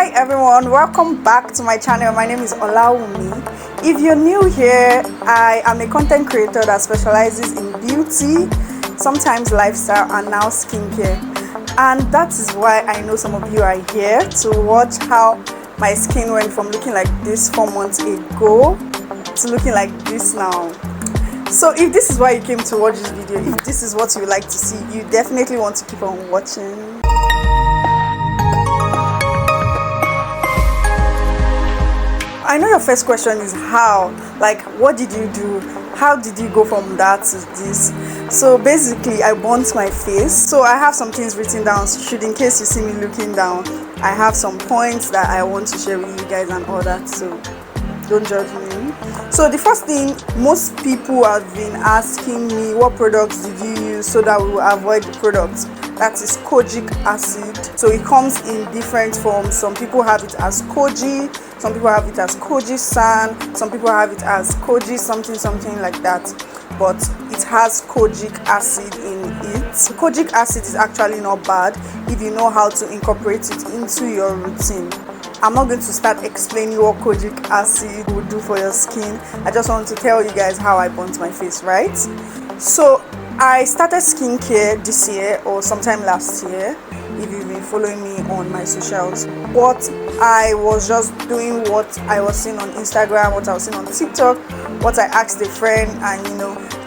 Hi everyone, welcome back to my channel. My name is Olawumi. If you're new here, I am a content creator that specializes in beauty, sometimes lifestyle, and now skincare. And that is why I know some of you are here to watch how my skin went from looking like this 4 months ago to looking like this now. So if this is why you came to watch this video, if this is what you like to see, you definitely want to keep on watching. I know your first question is how, like what did you do? How did you go from that to this? So basically I burnt my face. So I have some things written down, should in case you see me looking down, I have some points that I want to share with you guys and all that, so don't judge me. So the first thing, most people have been asking me, what products did you use so that we will avoid the products? That is kojic acid. So it comes in different forms. Some people have it as koji, some people have it as koji san, some people have it as koji something like that, but it has kojic acid in it. Kojic acid is actually not bad if you know how to incorporate it into your routine. I'm not going to start explaining what kojic acid will do for your skin. I just want to tell you guys how I burnt my face, right? So I started skincare this year or sometime last year, if you've been following me on my socials. But I was just doing what I was seeing on Instagram, what I was seeing on TikTok, what I asked a friend, and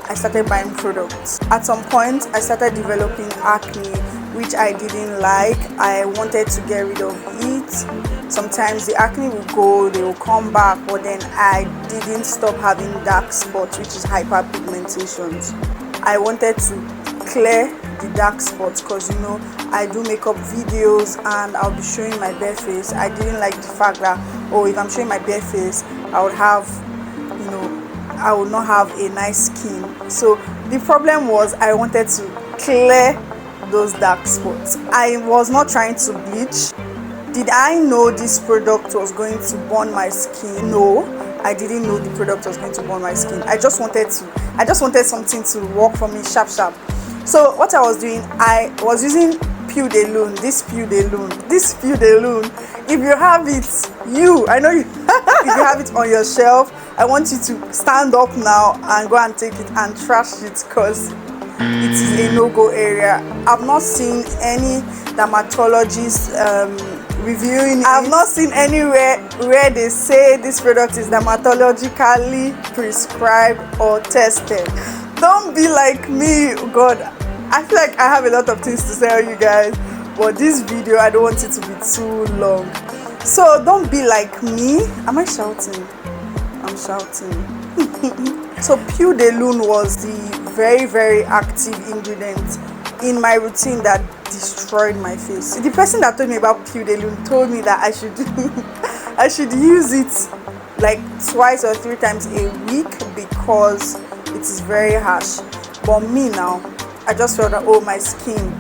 I started buying products. At some point I started developing acne, which I didn't like. I wanted to get rid of it. Sometimes the acne will go, they will come back, but then I didn't stop having dark spots, which is hyperpigmentations. I wanted to clear the dark spots because I do makeup videos and I'll be showing my bare face. I didn't like the fact that if I'm showing my bare face, I would have I would not have a nice skin. So the problem was I wanted to clear those dark spots. I was not trying to bleach. Did I know this product was going to burn my skin? No, I didn't know the product was going to burn my skin. I just wanted something to work for me sharp. So what I was doing, I was using Pew de Lune. This Pew de Lune. If you have it, I know you. If you have it on your shelf, I want you to stand up now and go and take it and trash it because it is a no-go area. I've not seen any dermatologist reviewing it. I've not seen anywhere where they say this product is dermatologically prescribed or tested. Don't be like me. God, I feel like I have a lot of things to tell you guys, but this video I don't want it to be too long, so don't be like me. Am I shouting? I'm shouting. So Pew de Lune was the very active ingredient in my routine that destroyed my face. The person that told me about Pew de Lune told me that I should use it like 2 or 3 times a week because it is very harsh. But me now, I just felt that my skin,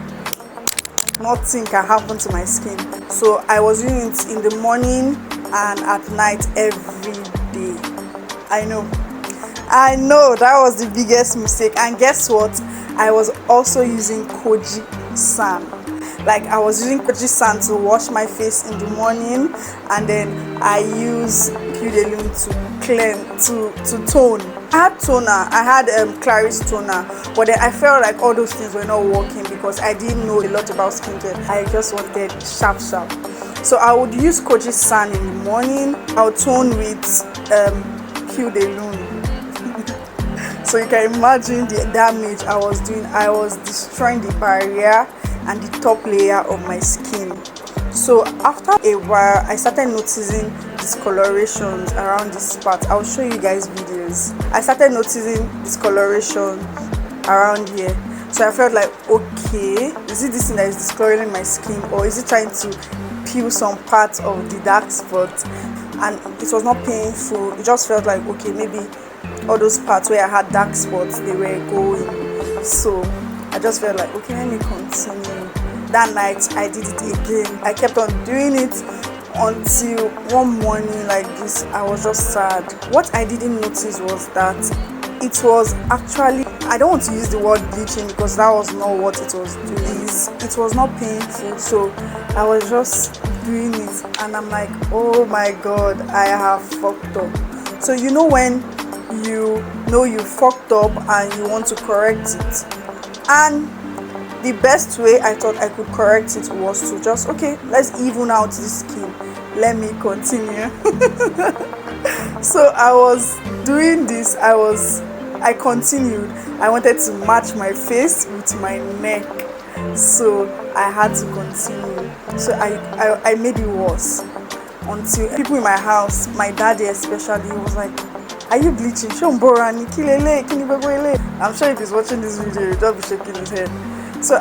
nothing can happen to my skin. So I was using it in the morning and at night every day. I know that was the biggest mistake. And guess what? I was also using koji san. Like I was using koji san to wash my face in the morning, and then I use Pew de Lune to cleanse, to tone. I had toner, I had Clarice toner, but then I felt like all those things were not working because I didn't know a lot about skincare. I just wanted sharp. So I would use koji san in the morning. I would tone with Pew de Lune. So you can imagine the damage I was doing. I was destroying the barrier and the top layer of my skin. So after a while, I started noticing discolorations around this part. I'll show you guys videos. I started noticing discoloration around here. So I felt like, okay, is it this thing that is discoloring my skin, or is it trying to peel some parts of the dark spots? And it was not painful. It just felt like, okay, maybe all those parts where I had dark spots, they were going. So I just felt like, okay, let me continue. That night I did it again. I kept on doing it until one morning like this, I was just sad. What I didn't notice was that it was actually, I don't want to use the word bleaching because that was not what it was doing. It was not painful, so I was just doing it and I'm like, oh my god, I have fucked up. So you know when you know you fucked up and you want to correct it, and the best way I thought I could correct it was to just, okay, let's even out this skin, let me continue. So I was doing this, I continued. I wanted to match my face with my neck, so I had to continue. So I made it worse until people in my house, my daddy especially, was like, are you bleaching? I'm sure if he's watching this video, he'll just be shaking his head. So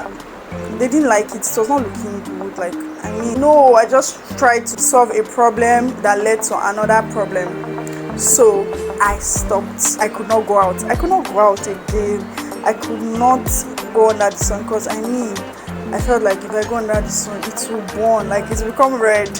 they didn't like it. It was not looking good. Like, I mean, no, I just tried to solve a problem that led to another problem. So I stopped. I could not go out. I could not go out again. I could not go under the sun because I mean, I felt like if I go under the sun, it will burn. Like, it's become red.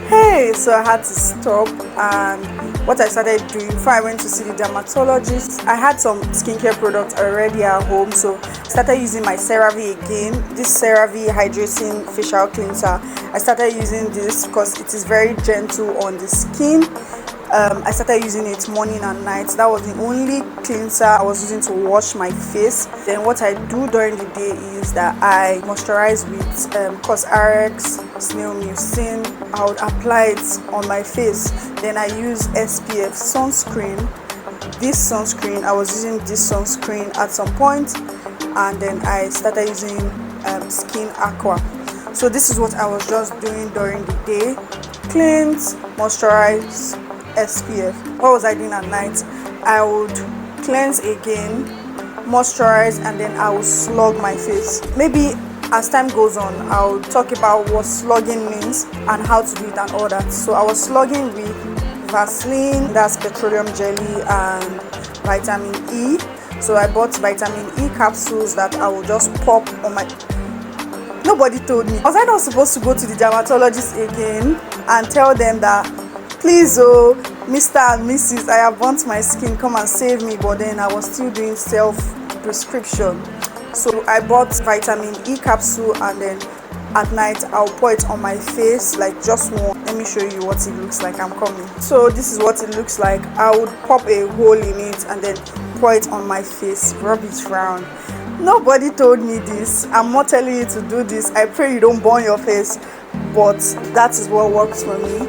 Hey, so I had to stop. And what I started doing before I went to see the dermatologist, I had some skincare products already at home, so I started using my CeraVe again. This CeraVe hydrating facial cleanser, I started using this because it is very gentle on the skin. I started using it morning and night. That was the only cleanser I was using to wash my face. Then what I do during the day is that I moisturize with CosRx snail mucin. I would apply it on my face. Then I use SPF sunscreen. This sunscreen, I was using this sunscreen at some point, and then I started using Skin Aqua. So this is what I was just doing during the day: cleanse, moisturize, SPF. What was I doing at night? I would cleanse again, moisturize, and then I would slug my face. Maybe as time goes on, I'll talk about what slugging means and how to do it and all that. So I was slugging with Vaseline, that's petroleum jelly, and vitamin E. So I bought vitamin E capsules that I will just pop on my... Nobody told me. Was I not supposed to go to the dermatologist again and tell them that, please, oh, Mr. and Mrs., I have burnt my skin, come and save me? But then I was still doing self-prescription. So I bought vitamin E capsule, and then at night I'll pour it on my face, like just one. Let me show you what it looks like. I'm coming. So this is what it looks like. I would pop a hole in it and then pour it on my face, rub it round. Nobody told me this. I'm not telling you to do this. I pray you don't burn your face, but that is what works for me.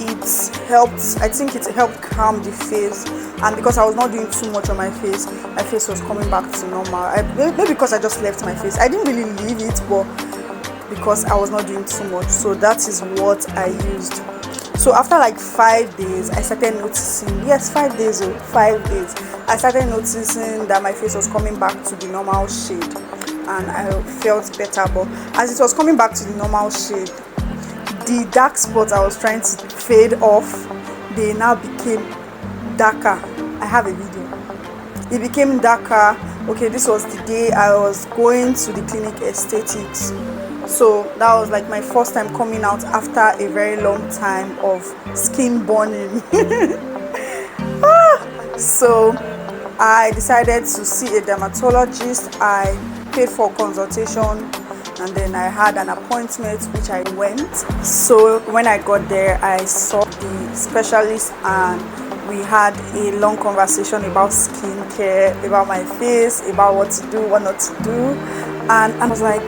It helped, I think it helped calm the face, and because I was not doing too much on my face was coming back to normal. Maybe because I just left my face. I didn't really leave it, but because I was not doing too much. So that is what I used. So after like 5 days, I started noticing, yes, 5 days, 5 days, I started noticing that my face was coming back to the normal shade, and I felt better. But as it was coming back to the normal shade, the dark spots I was trying to fade off, they now became darker. I have a video. It became darker. Okay, this was the day I was going to the clinic aesthetics. So that was like my first time coming out after a very long time of skin burning. So I decided to see a dermatologist. I paid for consultation, and then I had an appointment, which I went. So when I got there, I saw the specialist, and we had a long conversation about skincare, about my face, about what to do, what not to do. And I was like,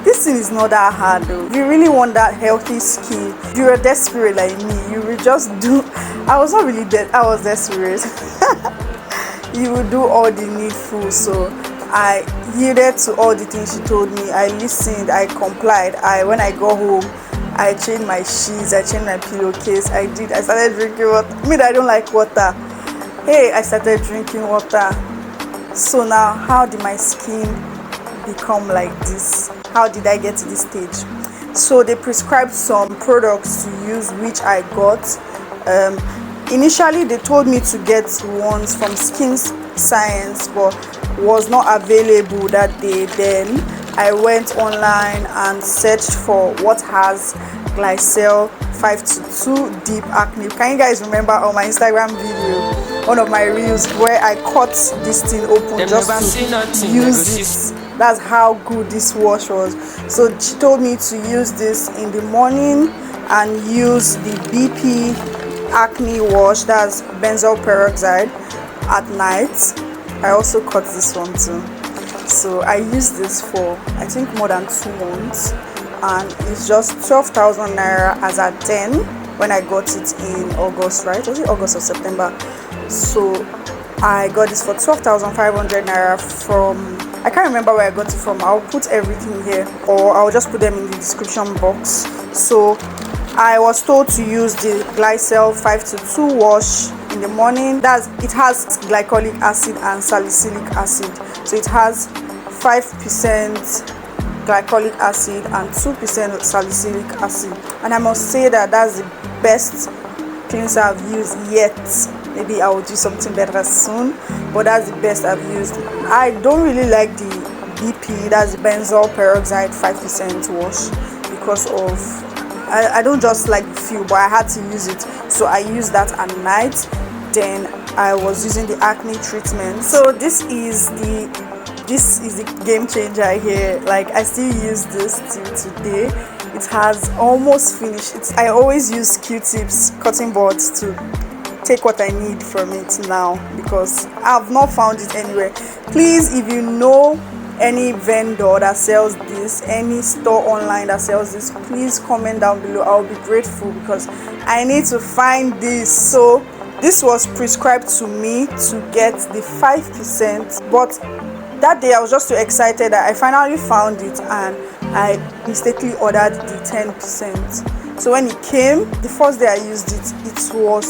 this thing is not that hard though. If you really want that healthy skin, if you're desperate like me, you will just do... I was not really dead, I was desperate. You will do all the needful. So I yielded to all the things she told me. I listened, I complied. When I got home, I changed my sheets, I changed my pillowcase. I started drinking water. I mean, I don't like water. Hey, I started drinking water. So now, how did my skin become like this? How did I get to this stage? So they prescribed some products to use, which I got. Initially they told me to get ones from Skin Science, but was not available that day. Then I went online and searched for what has glycel 522 deep acne. Can you guys remember on my Instagram video one of my reels where I cut this thing open just to use it. That's how good this wash was. So she told me to use this in the morning and use the BP acne wash, that's benzoyl peroxide, at night. I also cut this one too. So I used this for I think more than 2 months, and it's just 12,000 naira as at 10 when I got it in August, right? Was it August or September? So I got this for 12,500 naira from, I can't remember where I got it from. I'll put everything here, or I'll just put them in the description box. So I was told to use the Glycel 522 wash in the morning. It has glycolic acid and salicylic acid. So it has 5% glycolic acid and 2% salicylic acid. And I must say that that's the best cleanser I've used yet. Maybe I will do something better soon, but that's the best I've used. I don't really like the BP, that's the benzoyl peroxide 5% wash, because of I don't just like the feel, but I had to use it. So I used that at night. Then I was using the acne treatment. So this is the game changer here. Like, I still use this till today. It has almost finished. I always use Q-tips, cotton buds, to take what I need from it now, because I've not found it anywhere. Please, if you know any vendor that sells this, any store online that sells this, please comment down below. I'll be grateful, because I need to find this. So this was prescribed to me to get the 5%, but that day I was just too excited that I finally found it, and I mistakenly ordered the 10%. So when it came, the first day I used it, it was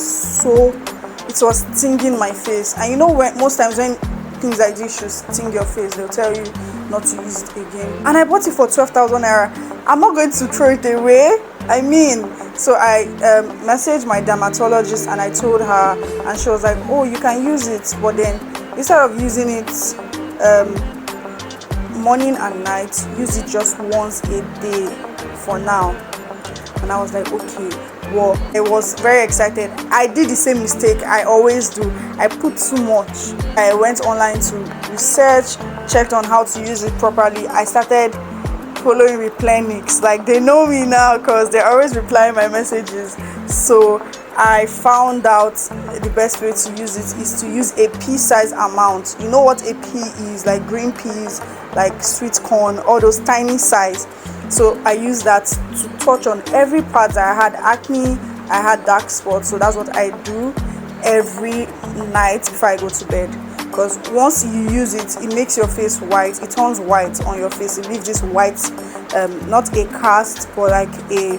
stinging my face. And you know, when most times when things like this should sting your face, they'll tell you not to use it again. And I bought it for 12,000 naira. I'm not going to throw it away. I mean, so I messaged my dermatologist and I told her, and she was like, oh, you can use it, but then instead of using it morning and night, use it just once a day for now. And I was like, okay. Well, I was very excited. I did the same mistake I always do. I put too much. I went online to research, checked on how to use it properly. I started following Replenix. Like, they know me now because they're always replying my messages. So I found out the best way to use it is to use a pea size amount. You know what a pea is? Like green peas, like sweet corn, all those tiny size. So I used that to touch on every part. I had acne, I had dark spots, so that's what I do every night before I go to bed. Because once you use it, it makes your face white. It turns white on your face. It leaves this white, not a cast, but like a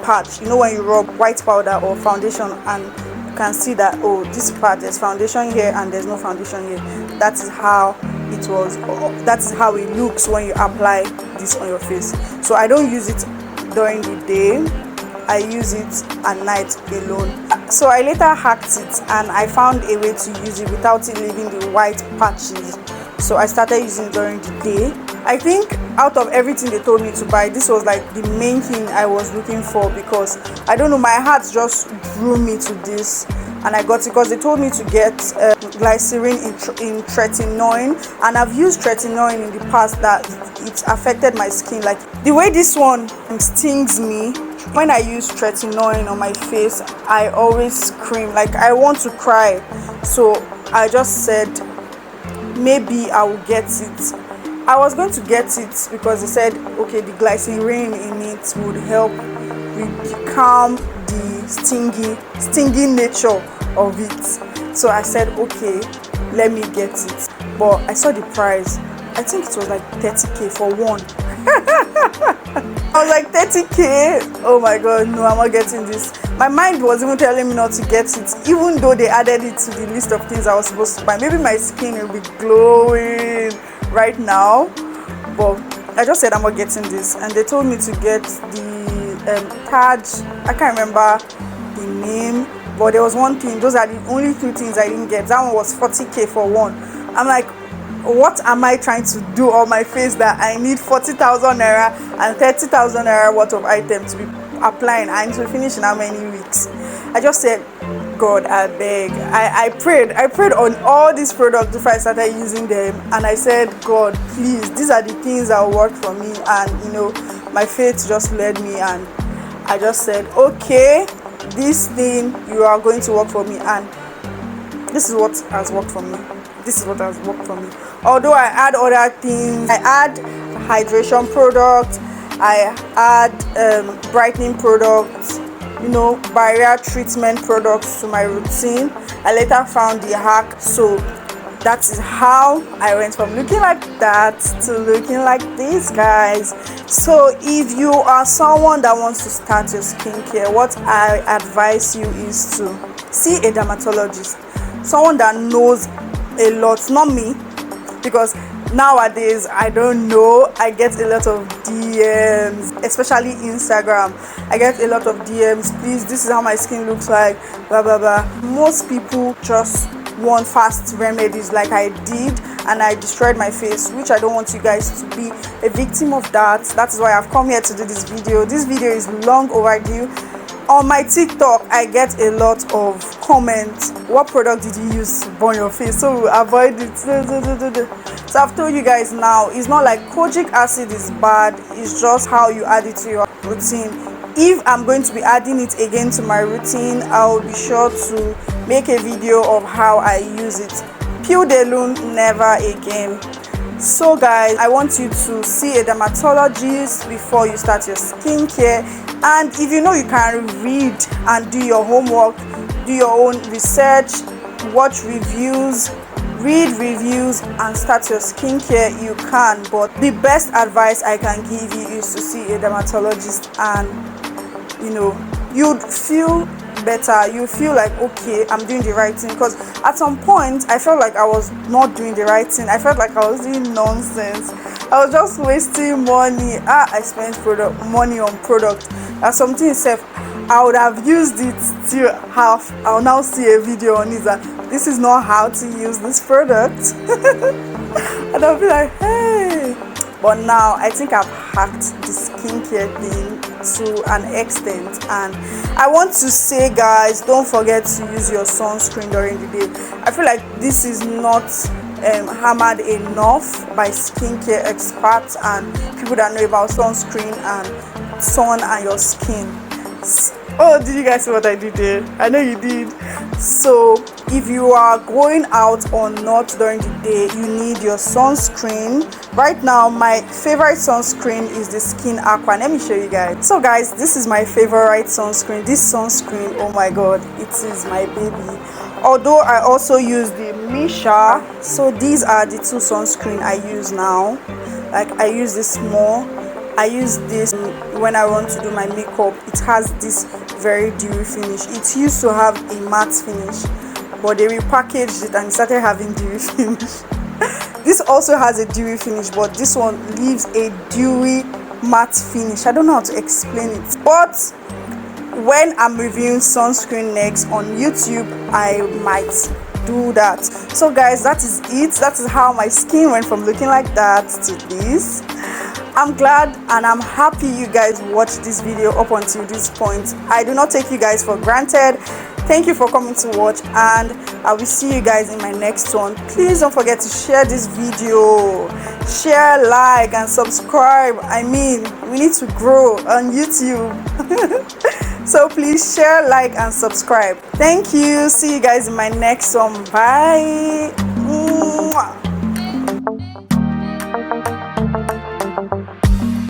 patch. You know, when you rub white powder or foundation and you can see that, oh, this part, there's foundation here and there's no foundation here. That is how it was. That is how it looks when you apply this on your face. So I don't use it during the day. I use it at night alone. So I later hacked it and I found a way to use it without it leaving the white patches. So I started using it during the day. I think out of everything they told me to buy, this was like the main thing I was looking for, because I don't know, my heart just drew me to this, and I got it because they told me to get glycerin in tretinoin, and I've used tretinoin in the past that it affected my skin. Like the way this one stings me, when I use tretinoin on my face, I always scream, like I want to cry. So I just said maybe I will get it. I was going to get it because they said, okay, the glycerin in it would help calm the stinging nature of it. So I said, okay, let me get it. But I saw the price. I think it was like 30k for one. I was like, 30k? Oh my god, no, I'm not getting this. My mind was even telling me not to get it, even though they added it to the list of things I was supposed to buy. Maybe my skin will be glowing right now, but I just said I'm not getting this. And they told me to get the Taj. I can't remember the name, but there was one thing. Those are the only two things I didn't get. That one was 40k for one. I'm like, what am I trying to do on my face that I need 40,000 naira and 30,000 naira worth of items to be applying, and to finish in how many weeks? I just said, God, I beg. I prayed on all these products before I started using them, and I said, God, please, these are the things that will work for me. And my faith just led me, and I just said, okay, this thing you are going to work for me, and this is what has worked for me. This is what has worked for me. Although I add other things, I add hydration products, I add brightening products, barrier treatment products to my routine. I later found the hack. So that is how I went from looking like that to looking like this, guys. So if you are someone that wants to start your skincare, what I advise you is to see a dermatologist, someone that knows a lot, not me, because nowadays I don't know, I get a lot of DMs, especially Instagram. I get a lot of DMs, please, this is how my skin looks like, blah blah blah. Most people just want fast remedies like I did, and I destroyed my face, which I don't want you guys to be a victim of that. That is why I've come here to do this video. This video is long overdue. On my TikTok, I get a lot of comments. What product did you use to burn your face? So avoid it. So I've told you guys now, it's not like kojic acid is bad. It's just how you add it to your routine. If I'm going to be adding it again to my routine, I'll be sure to make a video of how I use it. Peel de lune, never again. So guys, I want you to see a dermatologist before you start your skincare. And if you can read and do your homework, do your own research, watch reviews, read reviews, and start your skincare, you can. But the best advice I can give you is to see a dermatologist, and you'd feel better. You feel like, okay, I'm doing the right thing. Because at some point I felt like I was not doing the right thing. I felt like I was doing nonsense. I was just wasting money. I spent money on product. That's something itself I would have used it till half. I'll now see a video on it that this is not how to use this product. And I'll be like, hey. But now I think I've hacked the skincare thing to an extent, and I want to say, guys, don't forget to use your sunscreen during the day. I feel like this is not hammered enough by skincare experts and people that know about sunscreen and sun and your skin. Oh, did you guys see what I did there? I know you did. So if you are going out or not during the day, you need your sunscreen. Right now, my favorite sunscreen is the Skin Aqua. Let me show you guys. So guys, this is my favorite sunscreen. This sunscreen, oh my god, it is my baby. Although I also use the Misha. So these are the two sunscreen I use now. Like, I use this more. I use this when I want to do my makeup. It has this very dewy finish. It used to have a matte finish, but they repackaged it and started having dewy finish. This also has a dewy finish, but this one leaves a dewy matte finish. I don't know how to explain it, but when I'm reviewing sunscreen next on YouTube, I might do that. So guys, that is it. That is how my skin went from looking like that to this. I'm glad and I'm happy you guys watched this video up until this point. I do not take you guys for granted. Thank you for coming to watch, and I will see you guys in my next one. Please don't forget to share this video, share, like, and subscribe. I mean, we need to grow on YouTube. So please share, like, and subscribe. Thank you. See you guys in my next one. Bye. Mwah.